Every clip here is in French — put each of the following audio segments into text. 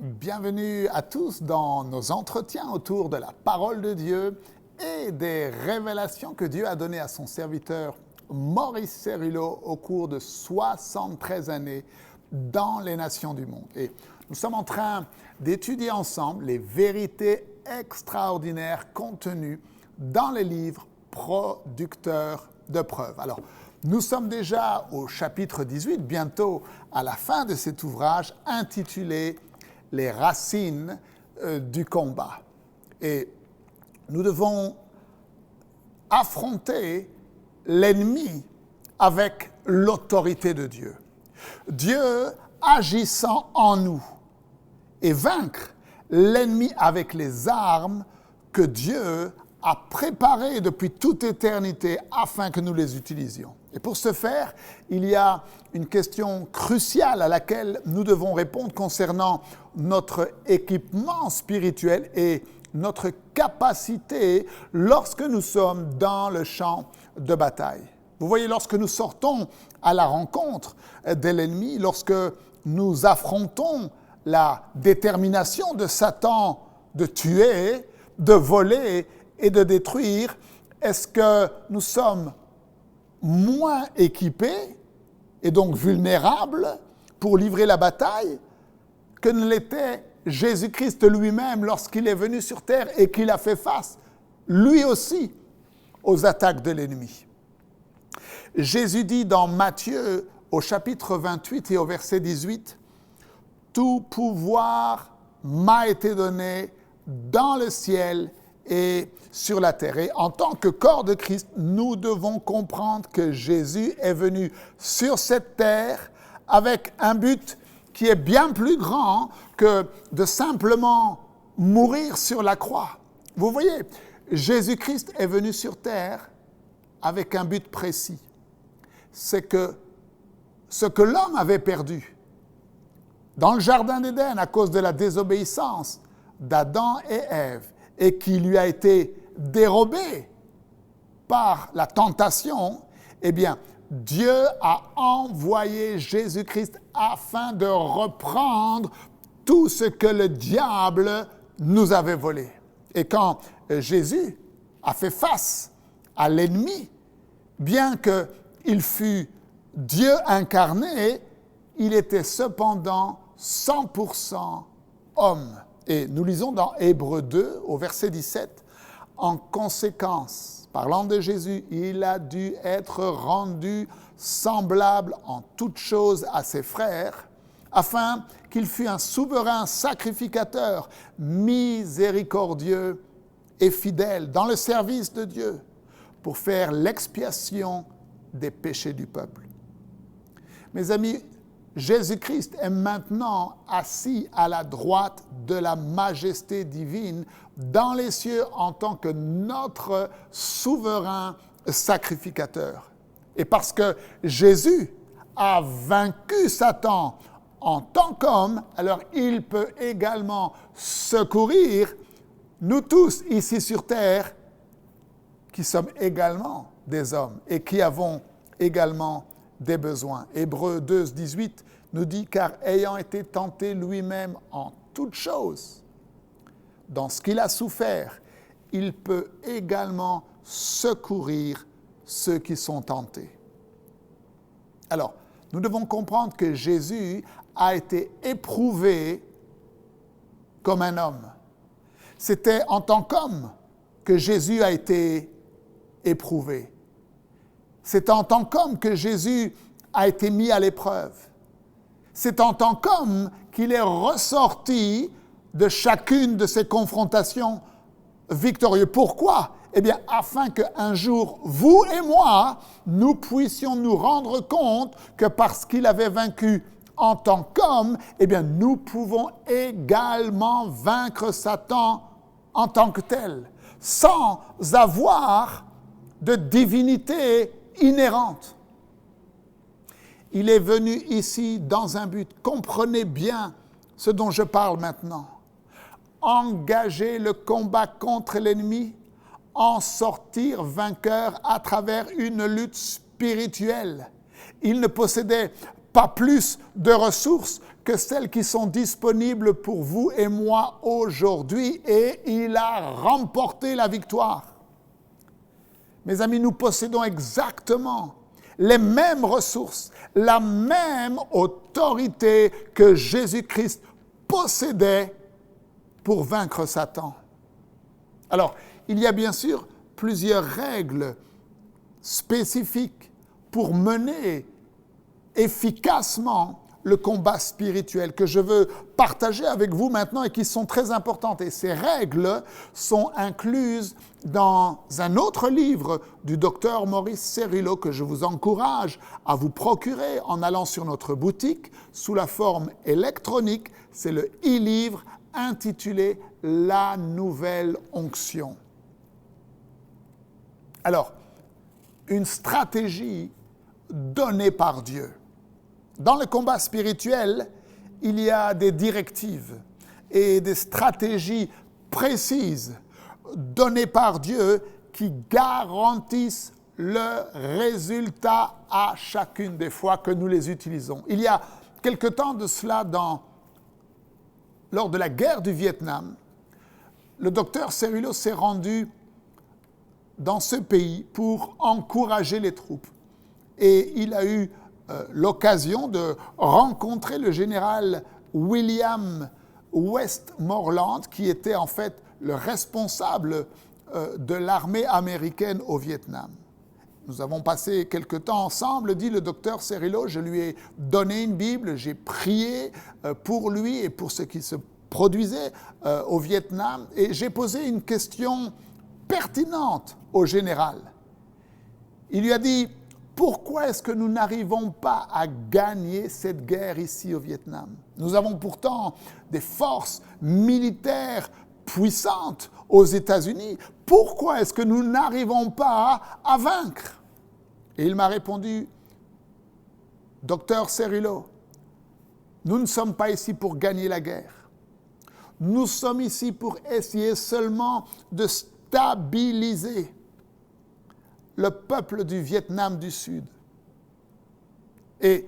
Bienvenue à tous dans nos entretiens autour de la parole de Dieu et des révélations que Dieu a données à son serviteur Maurice Cerullo au cours de 73 années dans les nations du monde. Et nous sommes en train d'étudier ensemble les vérités extraordinaires contenues dans les livres producteurs de preuves. Alors, nous sommes déjà au chapitre 18, bientôt à la fin de cet ouvrage intitulé « Les racines du combat ». Et nous devons affronter l'ennemi avec l'autorité de Dieu. Dieu agissant en nous et vaincre l'ennemi avec les armes que Dieu a préparées depuis toute éternité afin que nous les utilisions. Et pour ce faire, il y a une question cruciale à laquelle nous devons répondre concernant notre équipement spirituel et notre capacité lorsque nous sommes dans le champ de bataille. Vous voyez, lorsque nous sortons à la rencontre de l'ennemi, lorsque nous affrontons la détermination de Satan de tuer, de voler et de détruire, est-ce que nous sommes moins équipés et donc vulnérables pour livrer la bataille que ne l'était Jésus-Christ lui-même lorsqu'il est venu sur terre et qu'il a fait face, lui aussi, aux attaques de l'ennemi. Jésus dit dans Matthieu au chapitre 28 et au verset 18, « Tout pouvoir m'a été donné dans le ciel et sur la terre. » Et en tant que corps de Christ, nous devons comprendre que Jésus est venu sur cette terre avec un but qui est bien plus grand que de simplement mourir sur la croix. Vous voyez, Jésus-Christ est venu sur terre avec un but précis. C'est que ce que l'homme avait perdu dans le jardin d'Éden à cause de la désobéissance d'Adam et Ève et qui lui a été dérobé par la tentation, eh bien, Dieu a envoyé Jésus-Christ afin de reprendre tout ce que le diable nous avait volé. Et quand Jésus a fait face à l'ennemi, bien qu'il fût Dieu incarné, il était cependant 100% homme. Et nous lisons dans Hébreux 2, au verset 17, « En conséquence, parlant de Jésus, il a dû être rendu semblable en toutes choses à ses frères, afin qu'il fût un souverain sacrificateur, miséricordieux et fidèle dans le service de Dieu, pour faire l'expiation des péchés du peuple. » Mes amis, Jésus-Christ est maintenant assis à la droite de la majesté divine dans les cieux en tant que notre souverain sacrificateur. Et parce que Jésus a vaincu Satan en tant qu'homme, alors il peut également secourir nous tous ici sur terre qui sommes également des hommes et qui avons également des besoins. Hébreux 2, 18 nous dit « Car ayant été tenté lui-même en toutes choses, dans ce qu'il a souffert, il peut également secourir ceux qui sont tentés. » Alors, nous devons comprendre que Jésus a été éprouvé comme un homme. C'était en tant qu'homme que Jésus a été éprouvé. C'est en tant qu'homme que Jésus a été mis à l'épreuve. C'est en tant qu'homme qu'il est ressorti de chacune de ces confrontations victorieux. Pourquoi ? Eh bien, afin qu'un jour, vous et moi, nous puissions nous rendre compte que parce qu'il avait vaincu en tant qu'homme, eh bien, nous pouvons également vaincre Satan en tant que tel, sans avoir de divinité inhérente. Il est venu ici dans un but. Comprenez bien ce dont je parle maintenant. Engager le combat contre l'ennemi, en sortir vainqueur à travers une lutte spirituelle. Il ne possédait pas plus de ressources que celles qui sont disponibles pour vous et moi aujourd'hui, et il a remporté la victoire. Mes amis, nous possédons exactement les mêmes ressources, la même autorité que Jésus-Christ possédait pour vaincre Satan. Alors, il y a bien sûr plusieurs règles spécifiques pour mener efficacement le combat spirituel que je veux partager avec vous maintenant et qui sont très importantes. Et ces règles sont incluses dans un autre livre du docteur Maurice Cerullo que je vous encourage à vous procurer en allant sur notre boutique sous la forme électronique. C'est le e-livre intitulé « La nouvelle onction ». Alors, une stratégie donnée par Dieu. Dans le combat spirituel, il y a des directives et des stratégies précises données par Dieu qui garantissent le résultat à chacune des fois que nous les utilisons. Il y a quelque temps de cela, lors de la guerre du Vietnam, le docteur Cerullo s'est rendu dans ce pays pour encourager les troupes. Et il a eu l'occasion de rencontrer le général William Westmoreland, qui était en fait le responsable de l'armée américaine au Vietnam. Nous avons passé quelque temps ensemble, dit le docteur Cerullo. Je lui ai donné une Bible, j'ai prié pour lui et pour ce qui se produisait au Vietnam. Et j'ai posé une question pertinente au général. Il lui a dit: pourquoi est-ce que nous n'arrivons pas à gagner cette guerre ici au Vietnam? Nous avons pourtant des forces militaires puissantes aux États-Unis. Pourquoi est-ce que nous n'arrivons pas à vaincre? Et il m'a répondu: docteur Cerullo, nous ne sommes pas ici pour gagner la guerre. Nous sommes ici pour essayer seulement de stabiliser le peuple du Vietnam du Sud. Et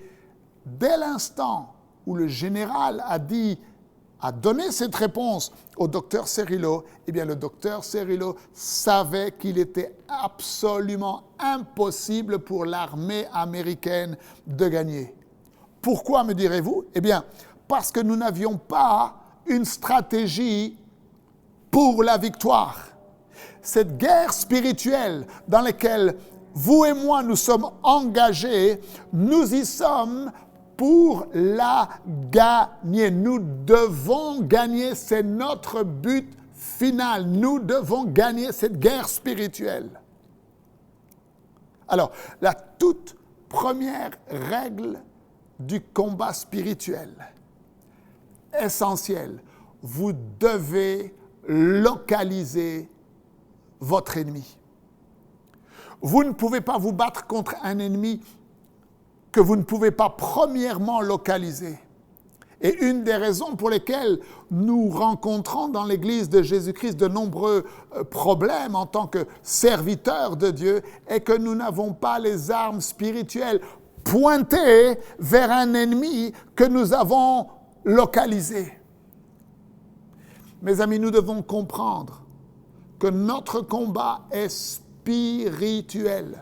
dès l'instant où le général a donné cette réponse au docteur Cerullo, eh bien le docteur Cerullo savait qu'il était absolument impossible pour l'armée américaine de gagner. Pourquoi, me direz-vous? Eh bien, parce que nous n'avions pas une stratégie pour la victoire. Cette guerre spirituelle dans laquelle vous et moi nous sommes engagés, nous y sommes pour la gagner. Nous devons gagner, c'est notre but final. Nous devons gagner cette guerre spirituelle. Alors, la toute première règle du combat spirituel, essentielle, vous devez localiser votre ennemi. Vous ne pouvez pas vous battre contre un ennemi que vous ne pouvez pas premièrement localiser. Et une des raisons pour lesquelles nous rencontrons dans l'Église de Jésus-Christ de nombreux problèmes en tant que serviteurs de Dieu est que nous n'avons pas les armes spirituelles pointées vers un ennemi que nous avons localisé. Mes amis, nous devons comprendre que notre combat est spirituel.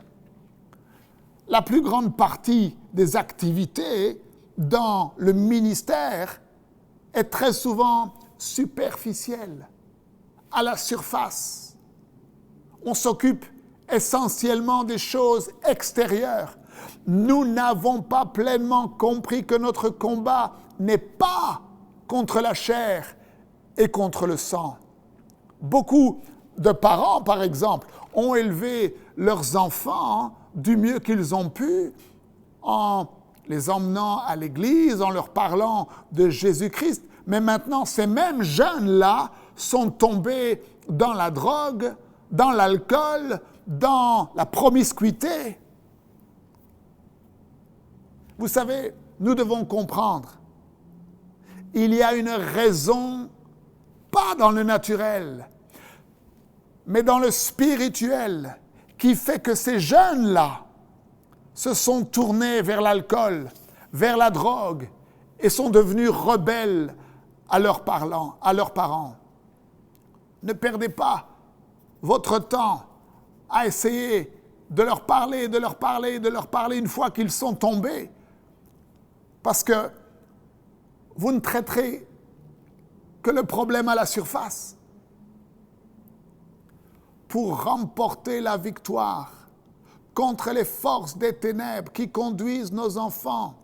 La plus grande partie des activités dans le ministère est très souvent superficielle, à la surface. On s'occupe essentiellement des choses extérieures. Nous n'avons pas pleinement compris que notre combat n'est pas contre la chair et contre le sang. Beaucoup de parents, par exemple, ont élevé leurs enfants du mieux qu'ils ont pu en les emmenant à l'église, en leur parlant de Jésus-Christ. Mais maintenant, ces mêmes jeunes-là sont tombés dans la drogue, dans l'alcool, dans la promiscuité. Vous savez, nous devons comprendre, il y a une raison, pas dans le naturel, mais dans le spirituel, qui fait que ces jeunes-là se sont tournés vers l'alcool, vers la drogue et sont devenus rebelles à leurs parents. Ne perdez pas votre temps à essayer de leur parler une fois qu'ils sont tombés. Parce que vous ne traiterez que le problème à la surface. Pour remporter la victoire contre les forces des ténèbres qui conduisent nos enfants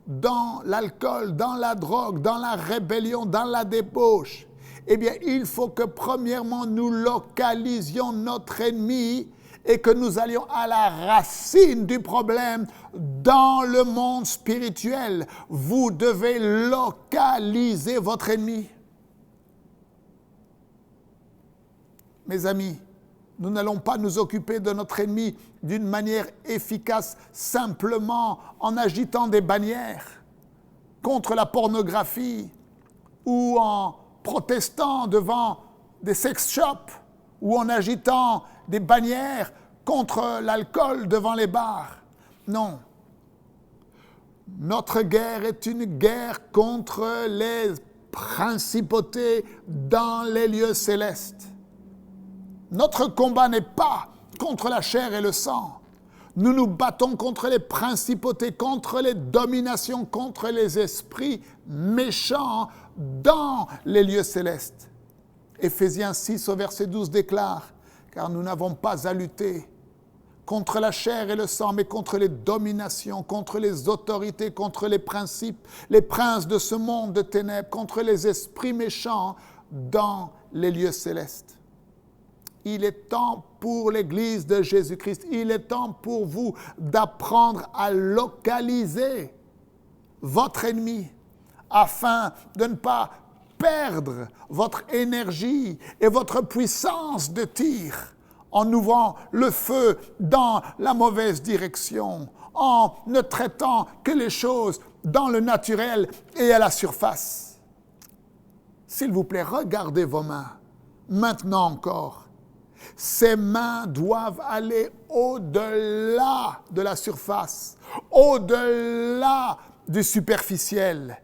dans l'alcool, dans la drogue, dans la rébellion, dans la débauche, eh bien, il faut que premièrement nous localisions notre ennemi et que nous allions à la racine du problème dans le monde spirituel. Vous devez localiser votre ennemi. Mes amis, nous n'allons pas nous occuper de notre ennemi d'une manière efficace simplement en agitant des bannières contre la pornographie ou en protestant devant des sex shops ou en agitant des bannières contre l'alcool devant les bars. Non. Notre guerre est une guerre contre les principautés dans les lieux célestes. Notre combat n'est pas contre la chair et le sang. Nous nous battons contre les principautés, contre les dominations, contre les esprits méchants dans les lieux célestes. Éphésiens 6 au verset 12 déclare « Car nous n'avons pas à lutter contre la chair et le sang, mais contre les dominations, contre les autorités, contre les principes, les princes de ce monde de ténèbres, contre les esprits méchants dans les lieux célestes. » Il est temps pour l'Église de Jésus-Christ, il est temps pour vous d'apprendre à localiser votre ennemi afin de ne pas perdre votre énergie et votre puissance de tir en ouvrant le feu dans la mauvaise direction, en ne traitant que les choses dans le naturel et à la surface. S'il vous plaît, regardez vos mains, maintenant encore. Ces mains doivent aller au-delà de la surface, au-delà du superficiel,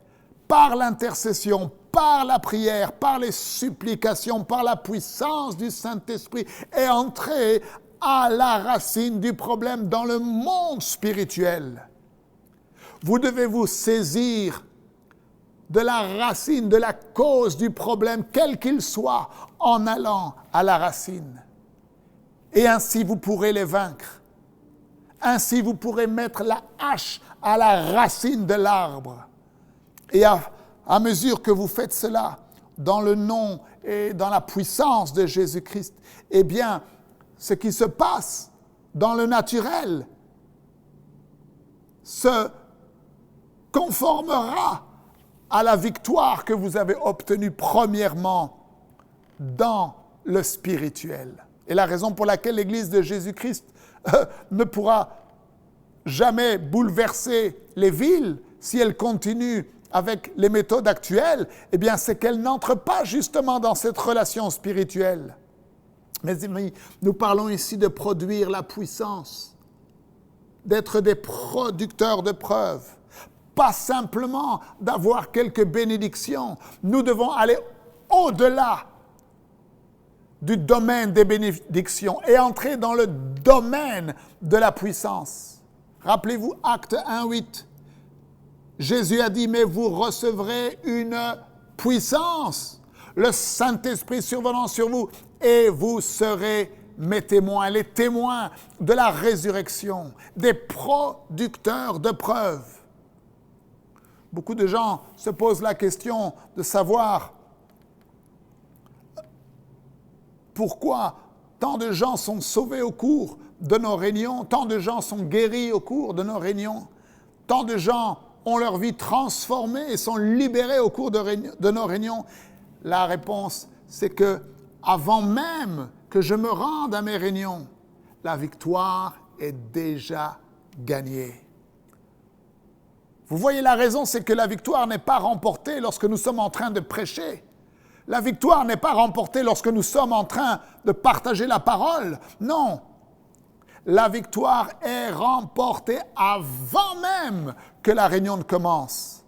par l'intercession, par la prière, par les supplications, par la puissance du Saint-Esprit et entrer à la racine du problème dans le monde spirituel. Vous devez vous saisir de la racine, de la cause du problème, quel qu'il soit, en allant à la racine. Et ainsi vous pourrez les vaincre. Ainsi vous pourrez mettre la hache à la racine de l'arbre. Et à mesure que vous faites cela, dans le nom et dans la puissance de Jésus-Christ, eh bien, ce qui se passe dans le naturel se conformera à la victoire que vous avez obtenue premièrement dans le spirituel. Et la raison pour laquelle l'Église de Jésus-Christ ne pourra jamais bouleverser les villes si elle continue avec les méthodes actuelles, eh bien, c'est qu'elle n'entre pas justement dans cette relation spirituelle. Mais nous parlons ici de produire la puissance, d'être des producteurs de preuves, pas simplement d'avoir quelques bénédictions. Nous devons aller au-delà du domaine des bénédictions et entrer dans le domaine de la puissance. Rappelez-vous, Actes 1:8. Jésus a dit, mais vous recevrez une puissance, le Saint-Esprit survenant sur vous, et vous serez mes témoins, les témoins de la résurrection, des producteurs de preuves. Beaucoup de gens se posent la question de savoir pourquoi tant de gens sont sauvés au cours de nos réunions, tant de gens sont guéris au cours de nos réunions, tant de gens ont leur vie transformée et sont libérés au cours de nos réunions. La réponse, c'est que avant même que je me rende à mes réunions, la victoire est déjà gagnée. Vous voyez, la raison, c'est que la victoire n'est pas remportée lorsque nous sommes en train de prêcher. La victoire n'est pas remportée lorsque nous sommes en train de partager la parole. Non, la victoire est remportée avant même que la réunion ne commence.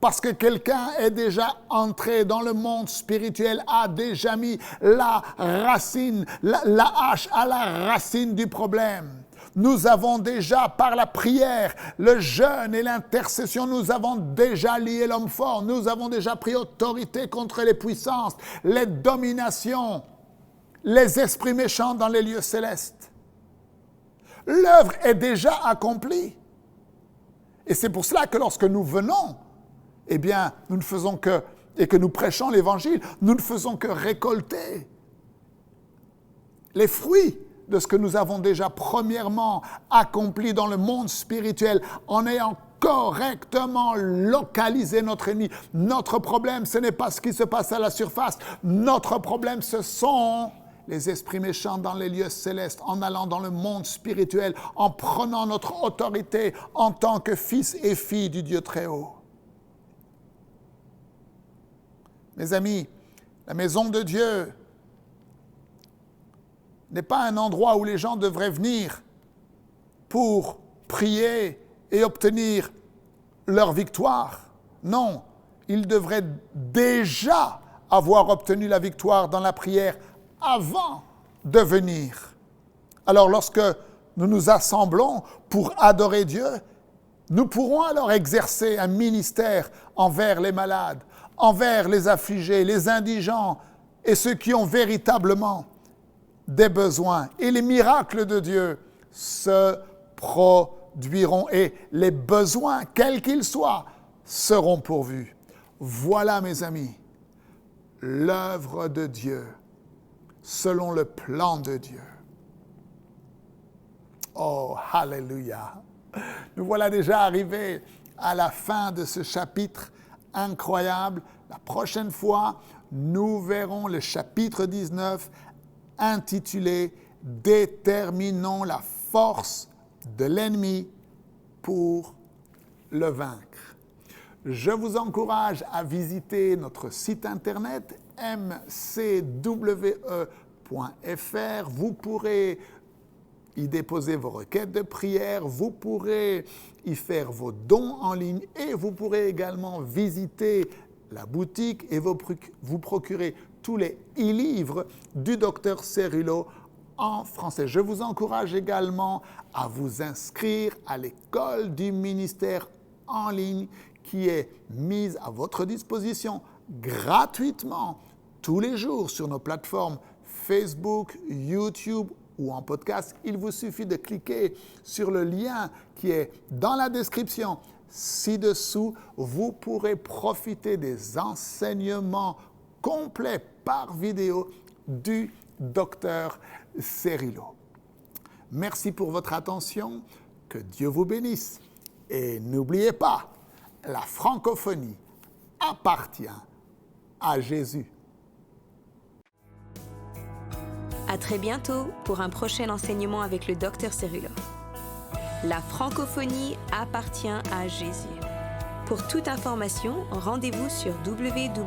parce que quelqu'un est déjà entré dans le monde spirituel, a déjà mis la racine, la hache à la racine du problème. Nous avons déjà, par la prière, le jeûne et l'intercession, nous avons déjà lié l'homme fort. Nous avons déjà pris autorité contre les puissances, les dominations, les esprits méchants dans les lieux célestes. L'œuvre est déjà accomplie. Et c'est pour cela que lorsque nous venons, eh bien, nous ne faisons que, et que nous prêchons l'Évangile, nous ne faisons que récolter les fruits de ce que nous avons déjà premièrement accompli dans le monde spirituel en ayant correctement localisé notre ennemi. Notre problème, ce n'est pas ce qui se passe à la surface. Notre problème, ce sont les esprits méchants dans les lieux célestes, en allant dans le monde spirituel, en prenant notre autorité en tant que fils et filles du Dieu très haut. Mes amis, la maison de Dieu n'est pas un endroit où les gens devraient venir pour prier et obtenir leur victoire. Non, ils devraient déjà avoir obtenu la victoire dans la prière avant de venir. Alors lorsque nous nous assemblons pour adorer Dieu, nous pourrons alors exercer un ministère envers les malades, envers les affligés, les indigents et ceux qui ont véritablement des besoins. Et les miracles de Dieu se produiront et les besoins, quels qu'ils soient, seront pourvus. Voilà, mes amis, l'œuvre de Dieu selon le plan de Dieu. Oh, alléluia! Nous voilà déjà arrivés à la fin de ce chapitre incroyable. La prochaine fois, nous verrons le chapitre 19 intitulé « Déterminons la force de l'ennemi pour le vaincre ». Je vous encourage à visiter notre site internet mcwe.fr. Vous pourrez y déposer vos requêtes de prière, vous pourrez y faire vos dons en ligne et vous pourrez également visiter la boutique et vous procurer tous les e-livres du Dr Cerullo en français. Je vous encourage également à vous inscrire à l'école du ministère en ligne qui est mise à votre disposition gratuitement tous les jours sur nos plateformes Facebook, YouTube ou en podcast. Il vous suffit de cliquer sur le lien qui est dans la description ci-dessous. Vous pourrez profiter des enseignements complets par vidéo du Dr Cerullo. Merci pour votre attention. Que Dieu vous bénisse. Et n'oubliez pas, la francophonie appartient à Jésus. À très bientôt pour un prochain enseignement avec le Dr Cerullo. La francophonie appartient à Jésus. Pour toute information, rendez-vous sur www.mcwe.fr.